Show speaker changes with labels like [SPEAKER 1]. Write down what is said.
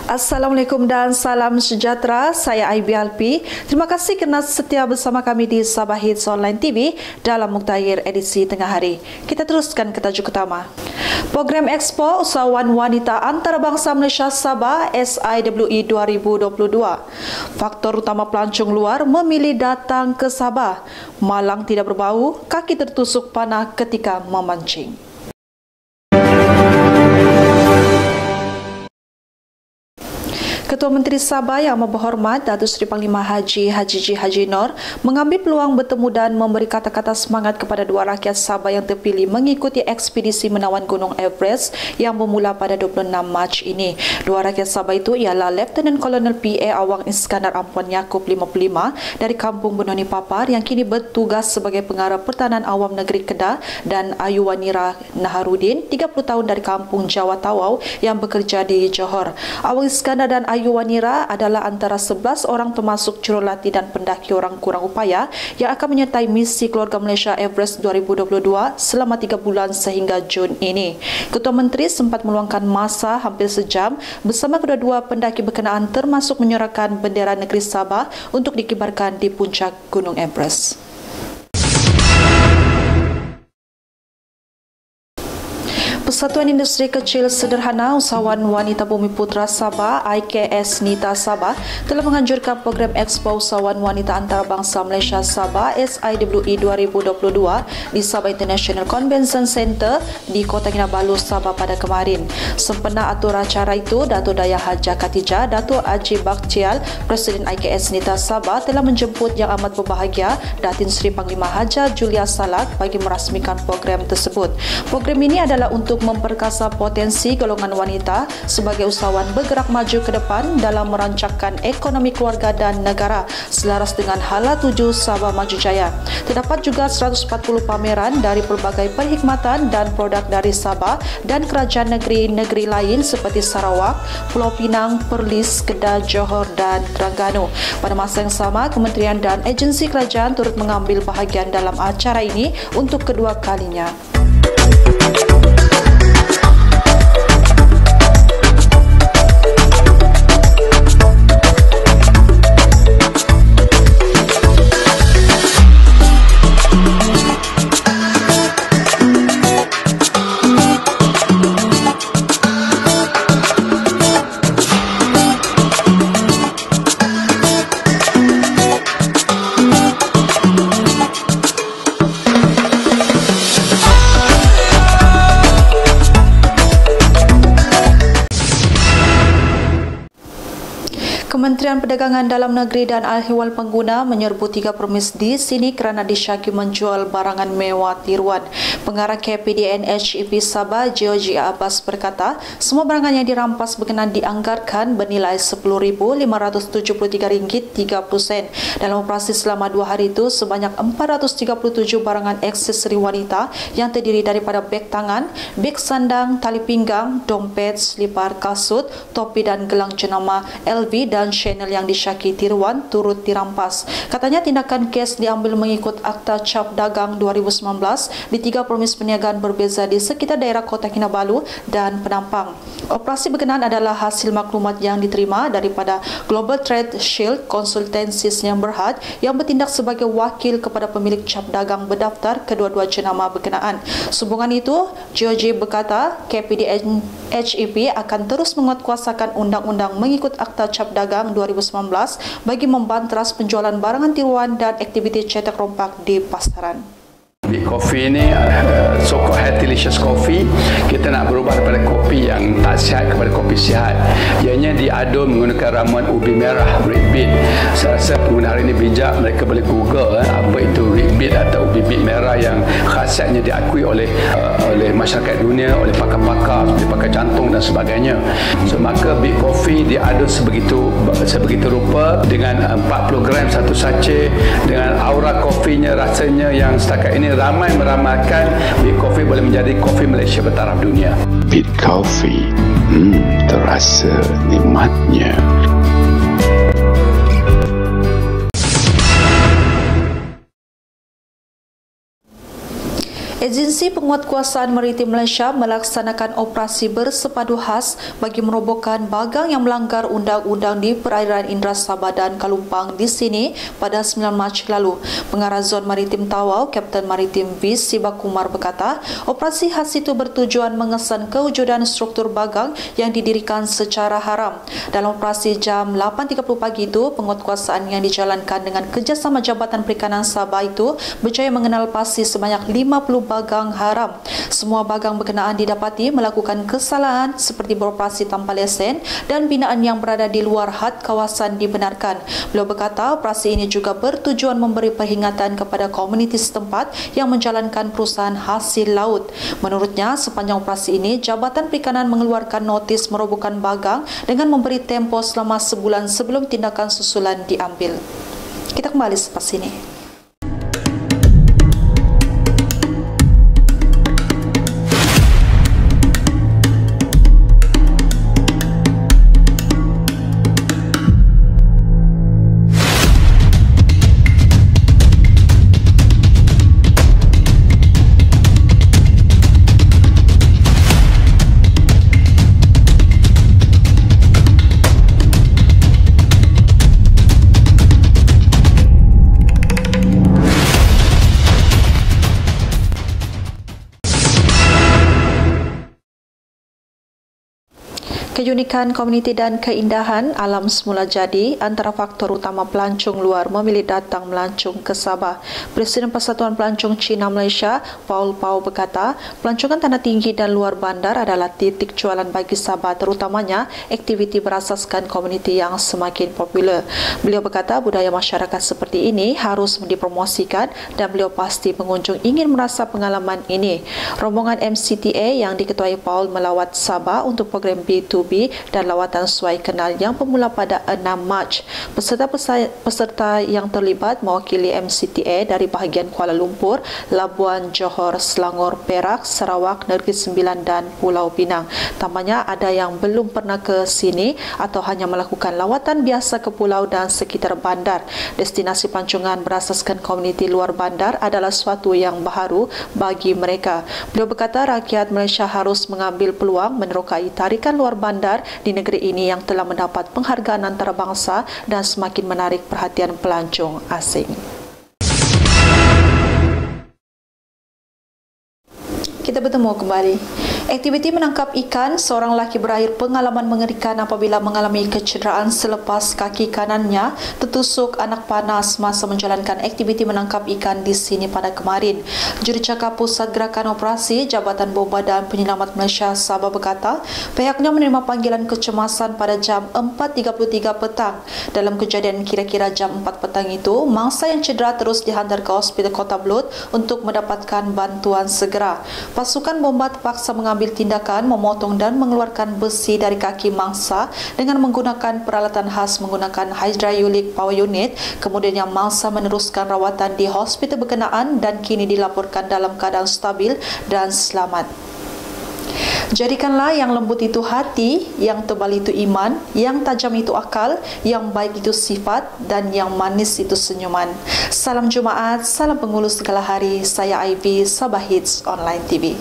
[SPEAKER 1] Assalamualaikum dan salam sejahtera. Saya Aibi Alpi. Terima kasih kerana setia bersama kami di Sabah Hits Online TV dalam Muktair edisi tengah hari. Kita teruskan ke tajuk utama. Program Expo Usahawan Wanita Antarabangsa Malaysia Sabah SIWE 2022. Faktor utama pelancong luar memilih datang ke Sabah. Malang tidak berbau, kaki tertusuk panah ketika memancing. Ketua Menteri Sabah Yang Amat Berhormat Datuk Seri Panglima Haji G. Haji Noor mengambil peluang bertemu dan memberi kata-kata semangat kepada dua rakyat Sabah yang terpilih mengikuti ekspedisi menawan Gunung Everest yang bermula pada 26 Mac ini. Dua rakyat Sabah itu ialah Lieutenant Colonel P.A. Awang Iskandar Ampuan Yaakob 55 dari Kampung Benoni Papar yang kini bertugas sebagai Pengarah Pertahanan Awam Negeri Kedah dan Ayu Wanira Naharudin 30 tahun dari Kampung Jawa Tawau yang bekerja di Johor. Awang Iskandar dan Ayu Wanira adalah antara 11 orang termasuk jurulatih dan pendaki orang kurang upaya yang akan menyertai misi Keluarga Malaysia Everest 2022 selama 3 bulan sehingga Jun ini. Ketua Menteri sempat meluangkan masa hampir sejam bersama kedua-dua pendaki berkenaan termasuk menyorakkan bendera negeri Sabah untuk dikibarkan di puncak Gunung Everest. Persatuan Industri Kecil Sederhana Usahawan Wanita Bumiputra Sabah IKS Nita Sabah telah menganjurkan program Expo Usahawan Wanita Antarabangsa Malaysia Sabah SIWE 2022 di Sabah International Convention Center di Kota Kinabalu, Sabah pada kemarin. Sempena atur acara itu, Datuk Dayang Hajah Khatijah, Datuk Haji Bakhtiar, Presiden IKS Nita Sabah telah menjemput yang amat berbahagia Datin Seri Panglima Haja Julia Salak bagi merasmikan program tersebut. Program ini adalah untuk memperkasa potensi golongan wanita sebagai usahawan bergerak maju ke depan dalam merancangkan ekonomi keluarga dan negara selaras dengan Hala 7 Sabah Maju Jaya. Terdapat juga 140 pameran dari pelbagai perkhidmatan dan produk dari Sabah dan kerajaan negeri-negeri lain seperti Sarawak, Pulau Pinang, Perlis, Kedah, Johor dan Terengganu. Pada masa yang sama, kementerian dan agensi kerajaan turut mengambil bahagian dalam acara ini untuk kedua kalinya. Kementerian Perdagangan Dalam Negeri dan Al-Ehwal Pengguna menyerbu 3 permis di sini kerana disyaki menjual barangan mewah tiruan. Pengarah KPDN HEP Sabah, Georgie Abbas berkata, semua barangan yang dirampas berkenan dianggarkan bernilai RM10,573.30 Dalam operasi selama 2 hari itu, sebanyak 437 barangan aksesori wanita yang terdiri daripada beg tangan, beg sandang, tali pinggang, dompet, selipar, kasut, topi dan gelang jenama LV dan Chanel yang disyaki tiruan turut dirampas. Katanya tindakan kes diambil mengikut Akta Cap Dagang 2019 di 3 permis perniagaan berbeza di sekitar daerah Kota Kinabalu dan Penampang. Operasi berkenaan adalah hasil maklumat yang diterima daripada Global Trade Shield Consultancies yang berhad yang bertindak sebagai wakil kepada pemilik cap dagang berdaftar kedua-dua jenama berkenaan. Sambungan itu, Georgie berkata KPDN HEP akan terus menguatkuasakan undang-undang mengikut Akta Cap Dagang 2019 bagi membanteras penjualan barangan tiruan dan aktiviti cetak rompak di pasaran.
[SPEAKER 2] Big Coffee ni so-called Healthylicious Coffee, kita nak berubah daripada kopi yang tak sihat kepada kopi sihat. Ianya diadun menggunakan ramuan ubi merah, red beet. Saya rasa pengguna hari ini bijak, mereka boleh Google apa itu red beet atau ubi beet merah yang khasiatnya diakui oleh masyarakat dunia, oleh pakar-pakar, oleh pakar jantung dan sebagainya. So maka Big Coffee diadun sebegitu rupa dengan 40 gram satu sachet dengan aura kopinya, rasanya yang setakat ini ramai meramalkan Big Coffee boleh menjadi kopi Malaysia bertaraf dunia.
[SPEAKER 3] Big Coffee, terasa nikmatnya.
[SPEAKER 1] Agensi Penguatkuasaan Maritim Malaysia melaksanakan operasi bersepadu khas bagi merobohkan bagang yang melanggar undang-undang di perairan Indra Sabah dan Kalumpang di sini pada 9 Mac lalu. Pengarah Zon Maritim Tawau, Kapten Maritim Vis Sibakumar berkata, operasi khas itu bertujuan mengesan kewujudan struktur bagang yang didirikan secara haram. Dalam operasi jam 8.30 pagi itu, penguatkuasaan yang dijalankan dengan kerjasama Jabatan Perikanan Sabah itu berjaya mengenal pasti sebanyak 50 bagang haram. Semua bagang berkenaan didapati melakukan kesalahan seperti beroperasi tanpa lesen dan binaan yang berada di luar had kawasan dibenarkan. Beliau berkata operasi ini juga bertujuan memberi peringatan kepada komuniti setempat yang menjalankan perusahaan hasil laut. Menurutnya, sepanjang operasi ini, Jabatan Perikanan mengeluarkan notis merobohkan bagang dengan memberi tempoh selama sebulan sebelum tindakan susulan diambil. Kita kembali selepas ini. Keunikan komuniti dan keindahan alam semula jadi antara faktor utama pelancong luar memilih datang melancong ke Sabah. Presiden Persatuan Pelancong Cina Malaysia, Paul Pau berkata, pelancongan tanah tinggi dan luar bandar adalah titik jualan bagi Sabah, terutamanya aktiviti berasaskan komuniti yang semakin popular. Beliau berkata budaya masyarakat seperti ini harus dipromosikan dan beliau pasti pengunjung ingin merasa pengalaman ini. Rombongan MCTA yang diketuai Paul melawat Sabah untuk program B2B dan lawatan suai kenal yang bermula pada 6 Mac. Peserta yang terlibat mewakili MCTA dari bahagian Kuala Lumpur, Labuan, Johor, Selangor, Perak, Sarawak, Negeri Sembilan dan Pulau Pinang. Tambahnya ada yang belum pernah ke sini atau hanya melakukan lawatan biasa ke pulau dan sekitar bandar. Destinasi pelancongan berasaskan komuniti luar bandar adalah suatu yang baharu bagi mereka. Beliau berkata rakyat Malaysia harus mengambil peluang menerokai tarikan luar bandar di negeri ini yang telah mendapat penghargaan antarabangsa dan semakin menarik perhatian pelancong asing. Kita bertemu kembali. Aktiviti menangkap ikan, seorang lelaki berakhir pengalaman mengerikan apabila mengalami kecederaan selepas kaki kanannya tertusuk anak panas masa menjalankan aktiviti menangkap ikan di sini pada kemarin. Jurucakap Pusat Gerakan Operasi Jabatan Bomba dan Penyelamat Malaysia Sabah berkata, pihaknya menerima panggilan kecemasan pada jam 4.33 petang. Dalam kejadian kira-kira jam 4 petang itu, mangsa yang cedera terus dihantar ke Hospital Kota Belud untuk mendapatkan bantuan segera. Pasukan bomba terpaksa mengambil tindakan memotong dan mengeluarkan besi dari kaki mangsa dengan menggunakan peralatan khas menggunakan hydraulic power unit. Kemudian yang mangsa meneruskan rawatan di hospital berkenaan dan kini dilaporkan dalam keadaan stabil dan selamat. Jadikanlah yang lembut itu hati, yang tebal itu iman, yang tajam itu akal, yang baik itu sifat, dan yang manis itu senyuman. Salam Jumaat, salam penghulu segala hari. Saya Ivy, Sabah Hits Online TV.